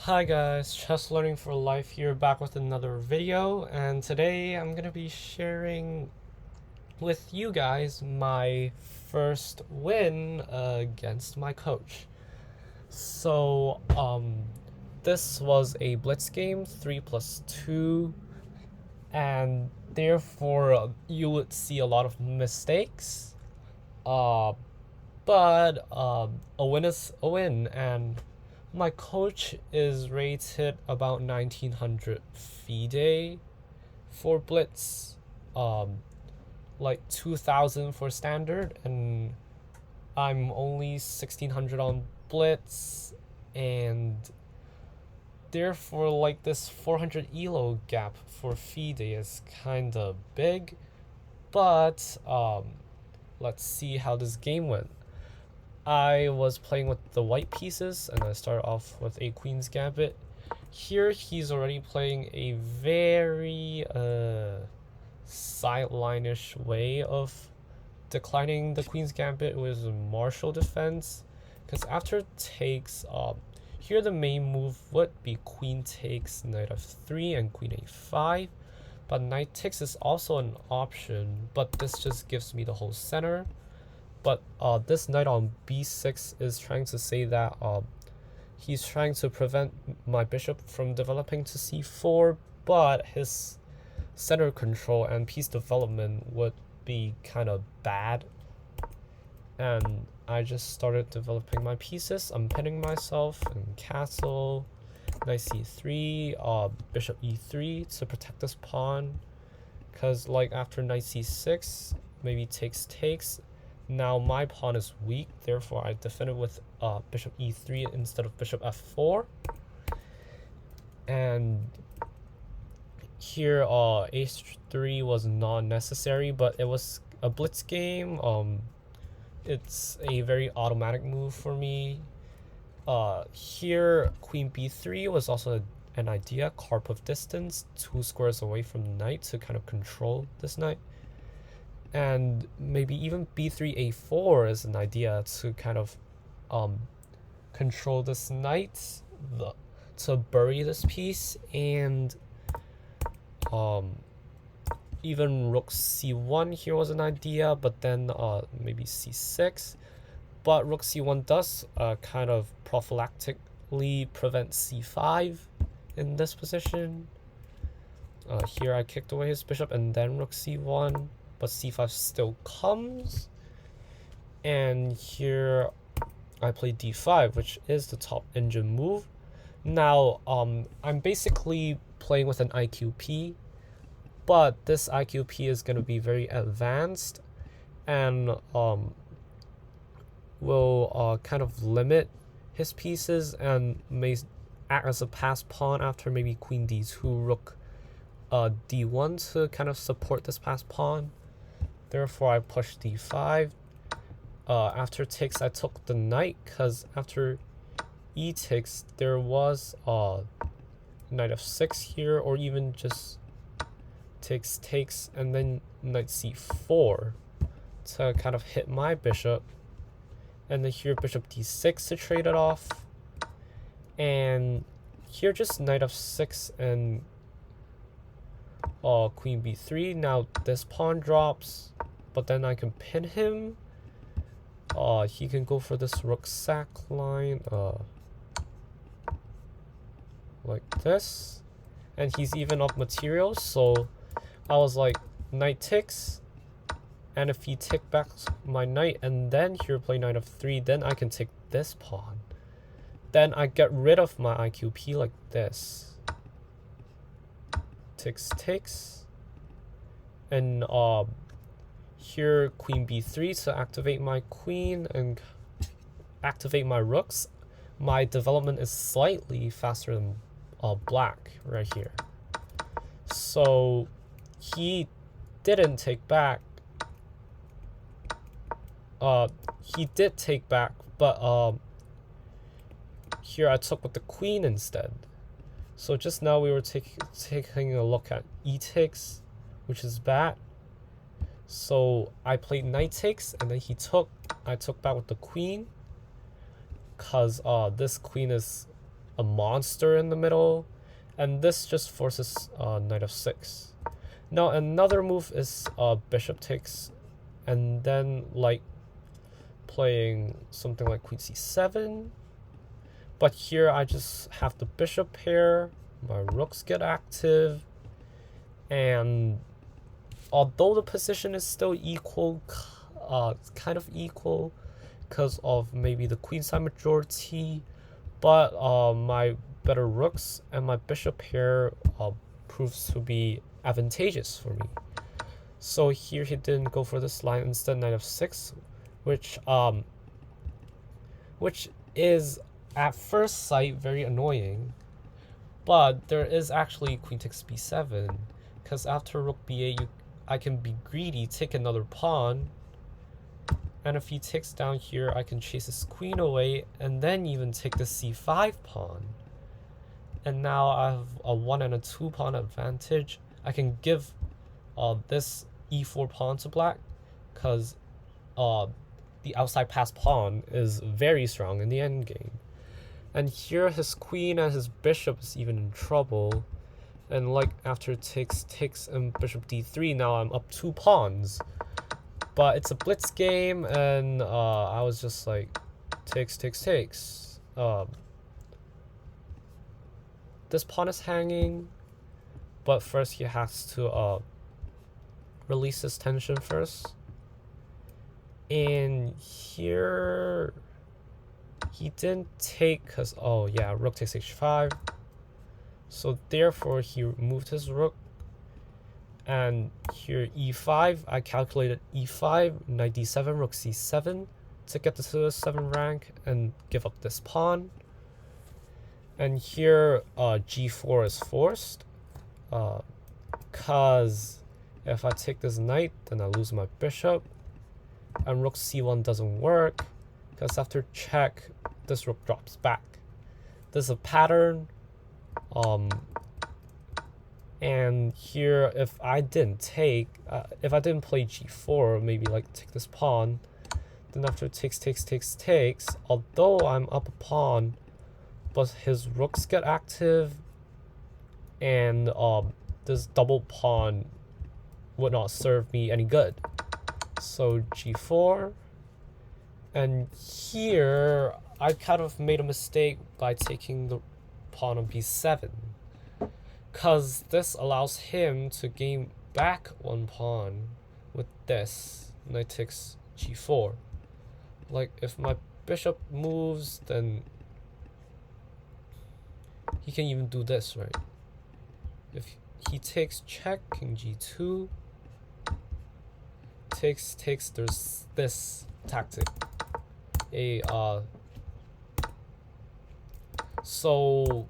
Hi guys, Chess Learning for Life here, back with another video, and today I'm gonna be sharing with you guys my first win against my coach. This was a blitz game, 3+2, and therefore you would see a lot of mistakes. Uh, but a win is a win, and my coach is rated about 1900 FIDE for blitz, um, like 2000 for standard, and I'm only 1600 on blitz, and therefore like this 400 elo gap for FIDE is kind of big. But let's see how this game went. I was playing with the white pieces, and I started off with a Queen's Gambit. Here he's already playing a very sideline-ish way of declining the Queen's Gambit with martial defense. Because after takes, here the main move would be Queen takes Knight f3 and Queen a5. But Knight takes is also an option, but this just gives me the whole center. But this knight on b6 is trying to say that he's trying to prevent my bishop from developing to c4, but his center control and piece development would be kind of bad. And I just started developing my pieces. I'm pinning myself in castle, knight c3, bishop e3 to protect this pawn. Because like after knight c6, maybe takes. Now my pawn is weak, therefore I defended with bishop e3 instead of bishop f4. And here h3 was not necessary, but it was a blitz game. It's a very automatic move for me. Here queen b3 was also an idea, Karpov distance, 2 squares away from the knight to kind of control this knight. And maybe even b3 a4 is an idea to kind of control this knight, to bury this piece, and even rook c1 here was an idea, but then maybe c6. But rook c1 does kind of prophylactically prevent c5 in this position. Here I kicked away his bishop and then rook c1. But c5 still comes, and here I play d5, which is the top engine move. Now I'm basically playing with an IQP, but this IQP is going to be very advanced and will kind of limit his pieces and may act as a pass pawn after maybe queen d2, rook d1 to kind of support this pass pawn. Therefore I pushed d5. After takes I took the knight, because after e takes there was knight f6 here, or even just takes and then knight c4 to kind of hit my bishop, and then here bishop d6 to trade it off, and here just knight f6 and queen b3. Now this pawn drops, but then I can pin him. He can go for this rook sack line, like this, and he's even up materials. So I was like, knight takes, and if he take back my knight and then here play knight f3, then I can take this pawn. Then I get rid of my IQP like this. Takes, and here queen b3 to activate my queen and activate my rooks. My development is slightly faster than black right here, so he didn't take back. He did take back, but here I took with the queen instead. So just now we were taking a look at e takes, which is bad. So I played knight takes, and then I took back with the queen, because this queen is a monster in the middle, and this just forces knight f6. Now another move is bishop takes, and then like playing something like queen c7. But here I just have the bishop pair, my rooks get active, and although the position is still equal, kind of equal because of maybe the queenside majority, but my better rooks and my bishop pair proves to be advantageous for me. So here he didn't go for this line, instead knight f6, which is at first sight very annoying, but there is actually queen takes b7, because after rook b8 I can be greedy, take another pawn, and if he takes down here I can chase his queen away and then even take the c5 pawn, and now I have a 1 and a 2 pawn advantage. I can give this e4 pawn to black because the outside pass pawn is very strong in the endgame. And here his queen and his bishop is even in trouble. And like after takes and bishop d3, now I'm up 2 pawns. But it's a blitz game, and I was just like, takes. This pawn is hanging, but first he has to release his tension first. And here he didn't take because, oh yeah, rook takes h5. So therefore he moved his rook. And here e5, I calculated e5, knight d7, rook c7 to get to the 7 rank and give up this pawn. And here g4 is forced, because if I take this knight, then I lose my bishop, and rook c1 doesn't work, because after check, this rook drops back. This is a pattern, and here if I didn't play g4, maybe like take this pawn, then after takes, although I'm up a pawn, but his rooks get active, and this double pawn would not serve me any good. So g4, and here I kind of made a mistake by taking the pawn on b7, because this allows him to gain back 1 pawn with this knight takes g4. Like if my bishop moves, then he can even do this, right? If he takes check, king g2, takes, there's this tactic. So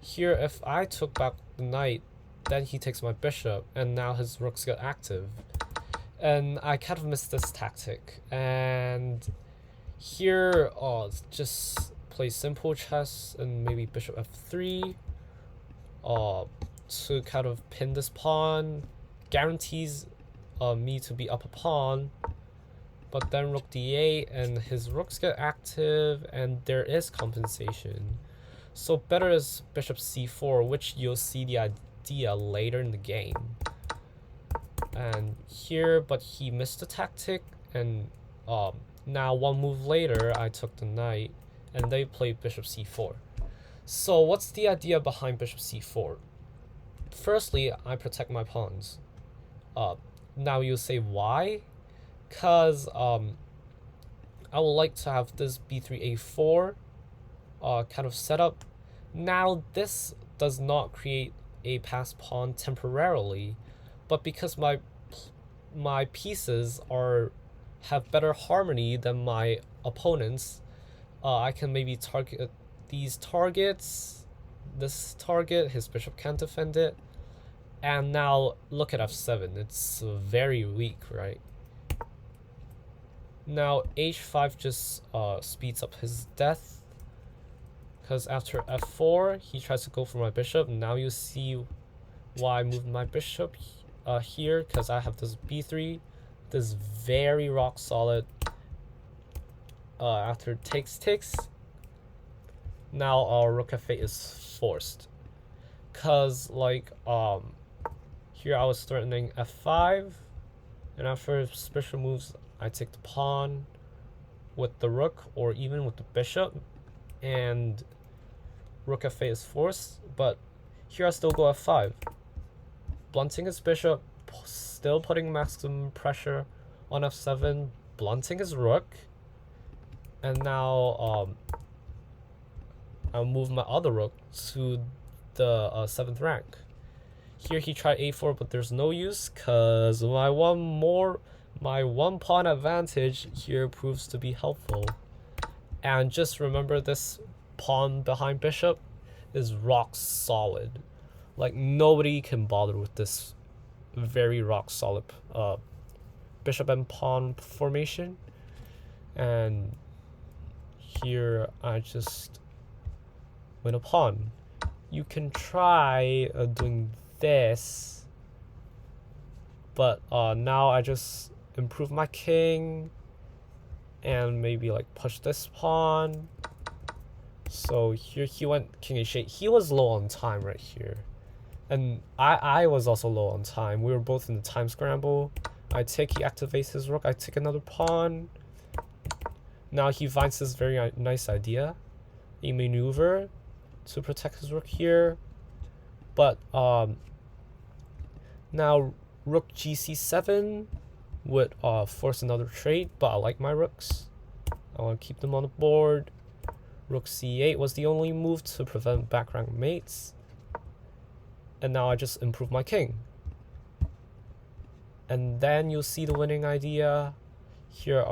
here if I took back the knight, then he takes my bishop, and now his rooks get active. And I kind of missed this tactic. And here, just play simple chess and maybe bishop f3 to kind of pin this pawn, guarantees me to be up a pawn, but then rook d8 and his rooks get active and there is compensation. So better is bishop c4, which you'll see the idea later in the game. And here, but he missed the tactic, and now 1 move later I took the knight and they played bishop c4. So what's the idea behind bishop c4? Firstly, I protect my pawns. Now you say why? Because I would like to have this b3 a4 kind of setup. Now this does not create a passed pawn temporarily, but because my pieces have better harmony than my opponents, I can maybe target these targets, this target, his bishop can't defend it. And now look at f7, it's very weak, right? Now h5 just speeds up his death, because after f4 he tries to go for my bishop. Now you see why I moved my bishop here, because I have this b3, this very rock solid after takes, Now our rook f8 is forced. Cause like here I was threatening f5, and after bishop moves, I take the pawn with the rook or even with the bishop, and rook f8 is forced. But here I still go f5, blunting his bishop, still putting maximum pressure on f7, blunting his rook, and now I'll move my other rook to the 7th rank. Here he tried a4, but there's no use because my one pawn advantage here proves to be helpful. And just remember, this pawn behind bishop is rock solid. Like, nobody can bother with this very rock solid bishop and pawn formation. And here I just win a pawn. You can try doing this, but now I just improve my king and maybe like push this pawn. So here he went king h8. He was low on time right here, and I was also low on time. We were both in the time scramble. I take, he activates his rook, I take another pawn. Now he finds this very nice idea, a maneuver to protect his rook here. But now rook gc7 would force another trade, but I like my rooks. I want to keep them on the board. Rook c8 was the only move to prevent back rank mates. And now I just improve my king. And then you'll see the winning idea. Here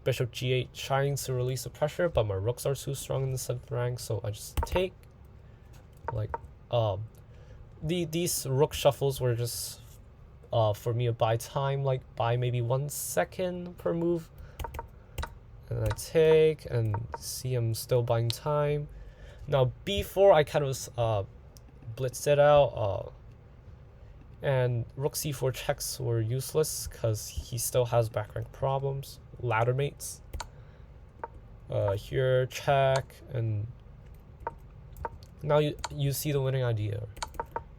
bishop g8 trying to release the pressure, but my rooks are too strong in the 7th rank, so I just take. Like these rook shuffles were just for me to buy time, like buy maybe 1 second per move. And I take and see I'm still buying time. Now b4 I kind of blitzed it out, and rook c4 checks were useless because he still has back rank problems, ladder mates. Here check, and now you see the winning idea.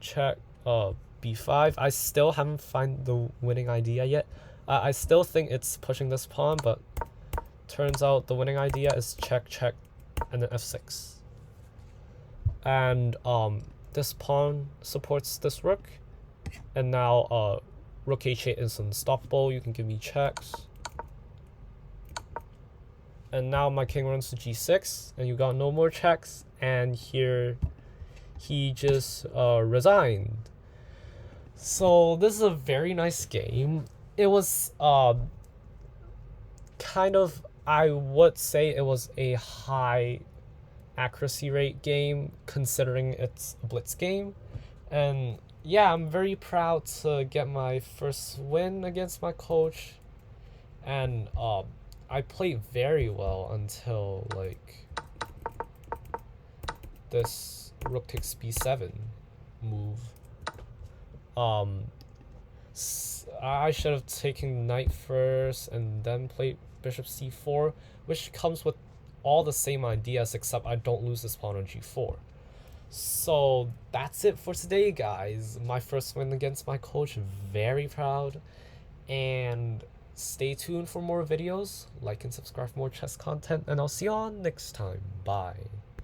Check b5. I still haven't found the winning idea yet. I still think it's pushing this pawn, but turns out the winning idea is check, check, and then f6. And this pawn supports this rook, and now rook h8 is unstoppable. You can give me checks. And now my king runs to g6, and you got no more checks. And here he just resigned. So this is a very nice game. It was kind of, I would say it was a high accuracy rate game considering it's a blitz game. And yeah, I'm very proud to get my first win against my coach. And I played very well until like this rook takes b7 move. I should have taken knight first and then played bishop c4, which comes with all the same ideas except I don't lose this pawn on g4. So that's it for today, guys. My first win against my coach. Very proud. And stay tuned for more videos. Like and subscribe for more chess content, and I'll see you all next time. Bye.